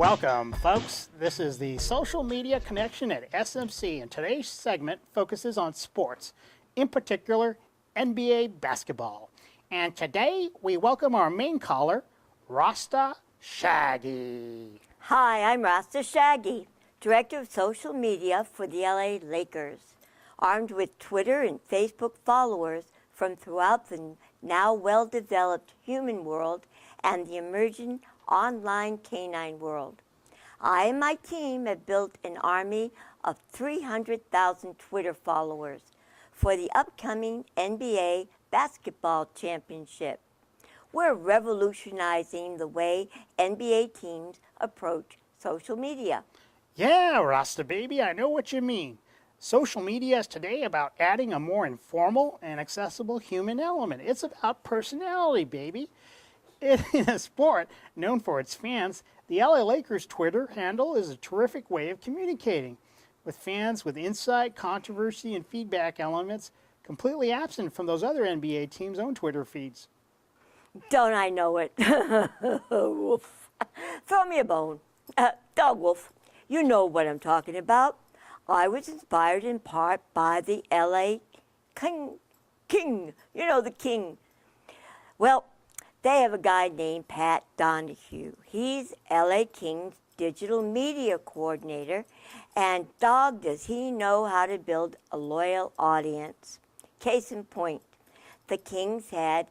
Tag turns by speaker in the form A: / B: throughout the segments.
A: Welcome, folks. This is the Social Media Connection at SMC, and today's segment focuses on sports, in particular, NBA basketball. And today, we welcome our main caller, Rasta Shaggy.
B: Hi, I'm Rasta Shaggy, Director of Social Media for the LA Lakers. Armed with Twitter and Facebook followers from throughout the now well-developed human world and the emerging online canine world. I and my team have built an army of 300,000 Twitter followers for the upcoming NBA basketball championship. We're revolutionizing the way NBA teams approach social media.
A: Yeah, Rasta baby, I know what you mean. Social media is today about adding a more informal and accessible human element. It's about personality, baby. In a sport known for its fans, the LA Lakers Twitter handle is a terrific way of communicating with fans with insight, controversy, and feedback elements completely absent from those other NBA teams' own Twitter feeds.
B: Don't I know it? Wolf. Throw me a bone. Dog Wolf, you know what I'm talking about. I was inspired in part by the LA King. You know, the King. Well, they have a guy named Pat Donahue. He's LA King's digital media coordinator, and dog does he know how to build a loyal audience. Case in point, the Kings had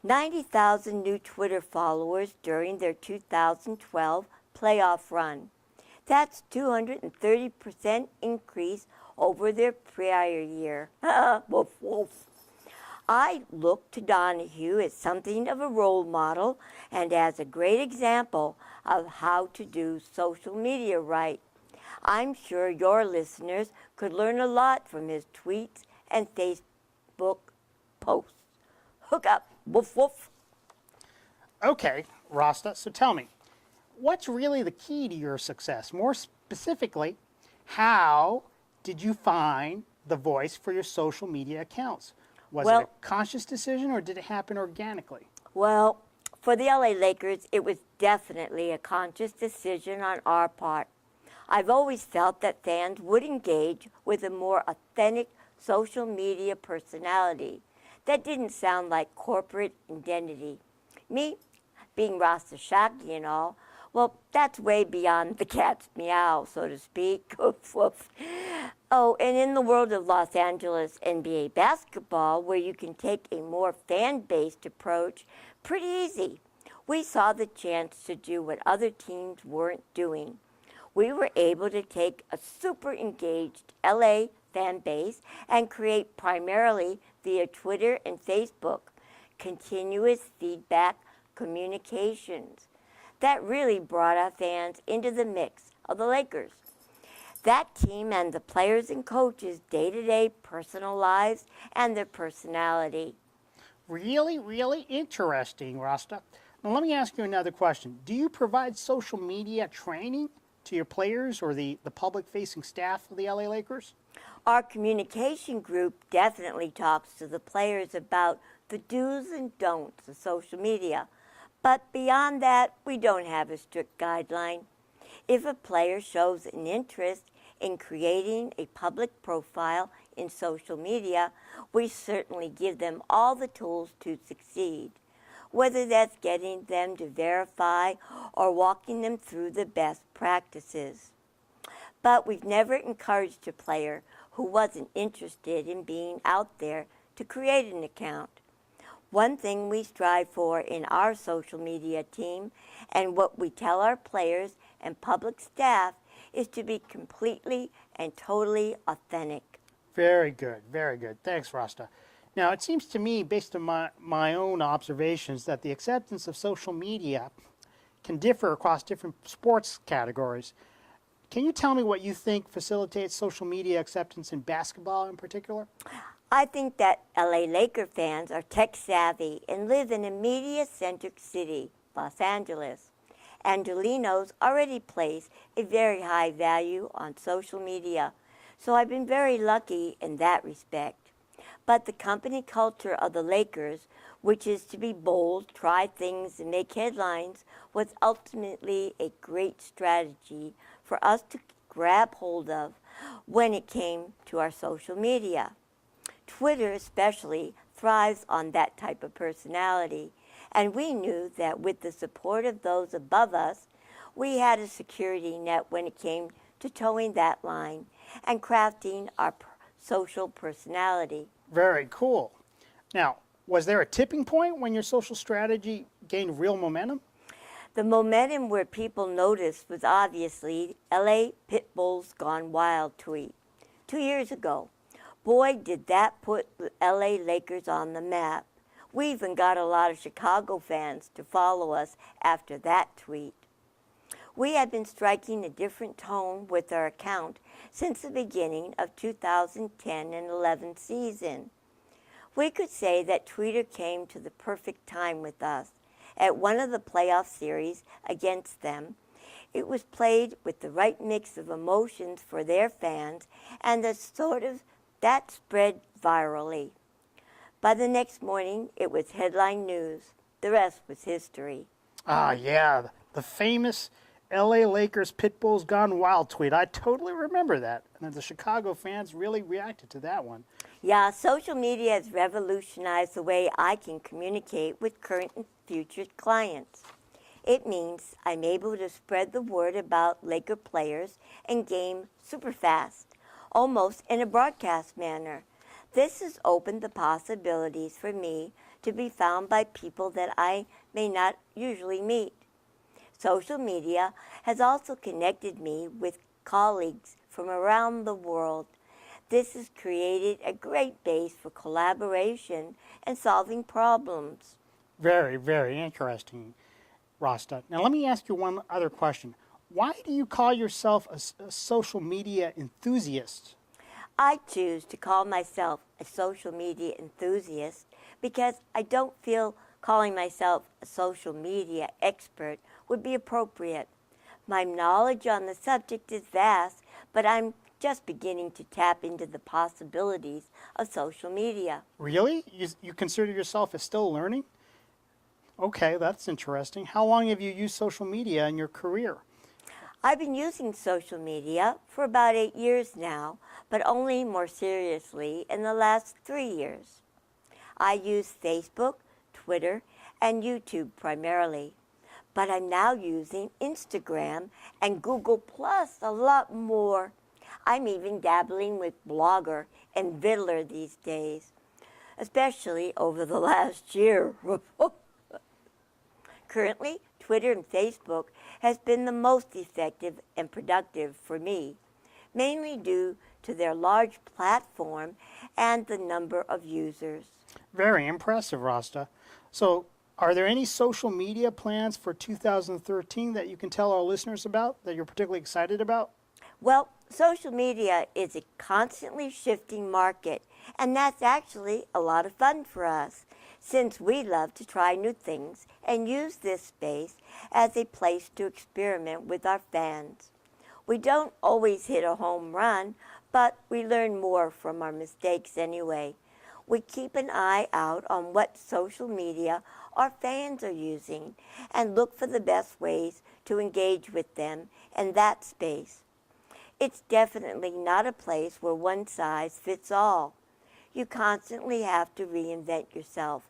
B: 90,000 new Twitter followers during their 2012 playoff run. That's 230% increase over their prior year. Woof, woof. I look to Donahue as something of a role model and as a great example of how to do social media right. I'm sure your listeners could learn a lot from his tweets and Facebook posts. Hook up, woof woof.
A: Okay, Rasta, so tell me, what's really the key to your success? More specifically, how did you find the voice for your social media accounts? Was it a conscious decision or did it happen organically?
B: Well, for the LA Lakers, it was definitely a conscious decision on our part. I've always felt that fans would engage with a more authentic social media personality that didn't sound like corporate identity. Me, being Rasta Shaggy and all, well, that's way beyond the cat's meow, so to speak. Woof, woof. Oh, and in the world of Los Angeles NBA basketball, where you can take a more fan-based approach, pretty easy. We saw the chance to do what other teams weren't doing. We were able to take a super engaged LA fan base and create primarily via Twitter and Facebook continuous feedback communications. That really brought our fans into the mix of the Lakers. That team and the players and coaches' day-to-day personal lives and their personality.
A: Really, really interesting, Rasta. Now let me ask you another question. Do you provide social media training to your players or the public-facing staff of the LA Lakers?
B: Our communication group definitely talks to the players about the do's and don'ts of social media. But beyond that, we don't have a strict guideline. If a player shows an interest in creating a public profile in social media, we certainly give them all the tools to succeed, whether that's getting them to verify or walking them through the best practices. But we've never encouraged a player who wasn't interested in being out there to create an account. One thing we strive for in our social media team and what we tell our players and public staff is to be completely and totally authentic.
A: Very good, very good. Thanks, Rasta. Now, it seems to me, based on my own observations, that the acceptance of social media can differ across different sports categories. Can you tell me what you think facilitates social media acceptance in basketball in particular?
B: I think that LA Laker fans are tech savvy and live in a media-centric city, Los Angeles. Angelinos already place a very high value on social media, so I've been very lucky in that respect. But the company culture of the Lakers, which is to be bold, try things, and make headlines, was ultimately a great strategy for us to grab hold of when it came to our social media. Twitter especially thrives on that type of personality, and we knew that with the support of those above us, we had a security net when it came to towing that line and crafting our social personality.
A: Very cool. Now, was there a tipping point when your social strategy gained real momentum?
B: The momentum where people noticed was obviously LA Pitbull's Gone Wild tweet 2 years ago. Boy, did that put the LA Lakers on the map. We even got a lot of Chicago fans to follow us after that tweet. We have been striking a different tone with our account since the beginning of 2010 and 11 season. We could say that Twitter came to the perfect time with us. At one of the playoff series against them, it was played with the right mix of emotions for their fans, and that spread virally. By the next morning, it was headline news. The rest was history.
A: Ah, yeah, the famous LA Lakers Pitbull's Gone Wild tweet. I totally remember that. And the Chicago fans really reacted to that one.
B: Yeah, social media has revolutionized the way I can communicate with current and future clients. It means I'm able to spread the word about Laker players and game super fast, almost in a broadcast manner. This has opened the possibilities for me to be found by people that I may not usually meet. Social media has also connected me with colleagues from around the world. This has created a great base for collaboration and solving problems.
A: Very, very interesting, Rasta. Now, let me ask you one other question. Why do you call yourself a social media enthusiast?
B: I choose to call myself a social media enthusiast because I don't feel calling myself a social media expert would be appropriate. My knowledge on the subject is vast, but I'm just beginning to tap into the possibilities of social media.
A: Really? You consider yourself as still learning? Okay, that's interesting. How long have you used social media in your career?
B: I've been using social media for about 8 years now, but only more seriously in the last 3 years. I use Facebook, Twitter, and YouTube primarily, but I'm now using Instagram and Google Plus a lot more. I'm even dabbling with Blogger and Viddler these days, especially over the last year. Currently, Twitter and Facebook has been the most effective and productive for me, mainly due to their large platform and the number of users.
A: Very impressive, Rasta. So, are there any social media plans for 2013 that you can tell our listeners about that you're particularly excited about?
B: Well, social media is a constantly shifting market, and that's actually a lot of fun for us, since we love to try new things and use this space as a place to experiment with our fans. We don't always hit a home run, but we learn more from our mistakes anyway. We keep an eye out on what social media our fans are using and look for the best ways to engage with them in that space. It's definitely not a place where one size fits all. You constantly have to reinvent yourself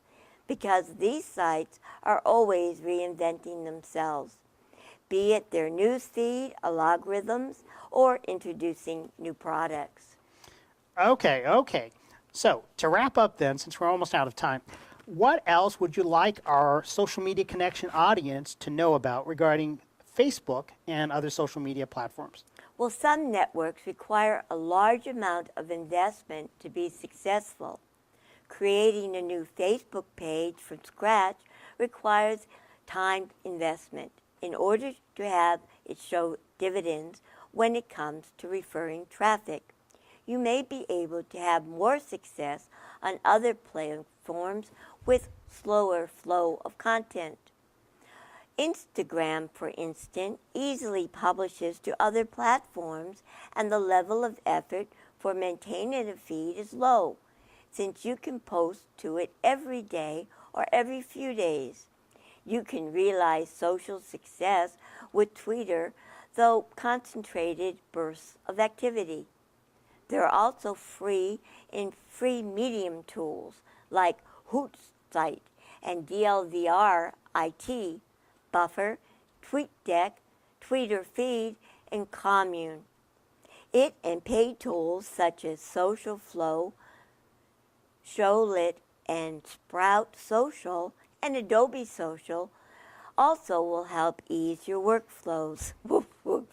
B: because these sites are always reinventing themselves, be it their news feed, algorithms, or introducing new products.
A: Okay. So, to wrap up then, since we're almost out of time, what else would you like our social media connection audience to know about regarding Facebook and other social media platforms?
B: Well, some networks require a large amount of investment to be successful. Creating a new Facebook page from scratch requires time investment in order to have it show dividends when it comes to referring traffic. You may be able to have more success on other platforms with slower flow of content. Instagram, for instance, easily publishes to other platforms, and the level of effort for maintaining a feed is low. since you can post to it every day or every few days. You can realize social success with Twitter, though concentrated bursts of activity. There are also free and free medium tools like Hootsuite and DLVR IT, Buffer, TweetDeck, Twitter Feed, and Commune. It and paid tools such as Social Flow, Showlit, and Sprout Social and Adobe Social also will help ease your workflows. Woof, woof.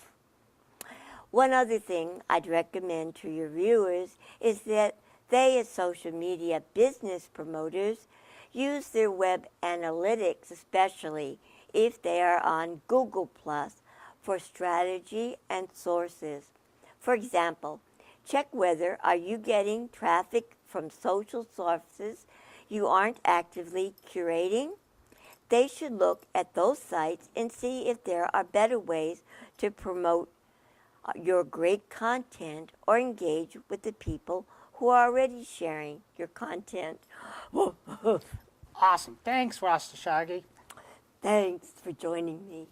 B: One other thing I'd recommend to your viewers is that they, as social media business promoters, use their web analytics, especially if they are on Google Plus, for strategy and sources. For example, check whether are you getting traffic from social sources you aren't actively curating. They should look at those sites and see if there are better ways to promote your great content or engage with the people who are already sharing your content.
A: Awesome. Thanks, Rastashagi.
B: Thanks for joining me.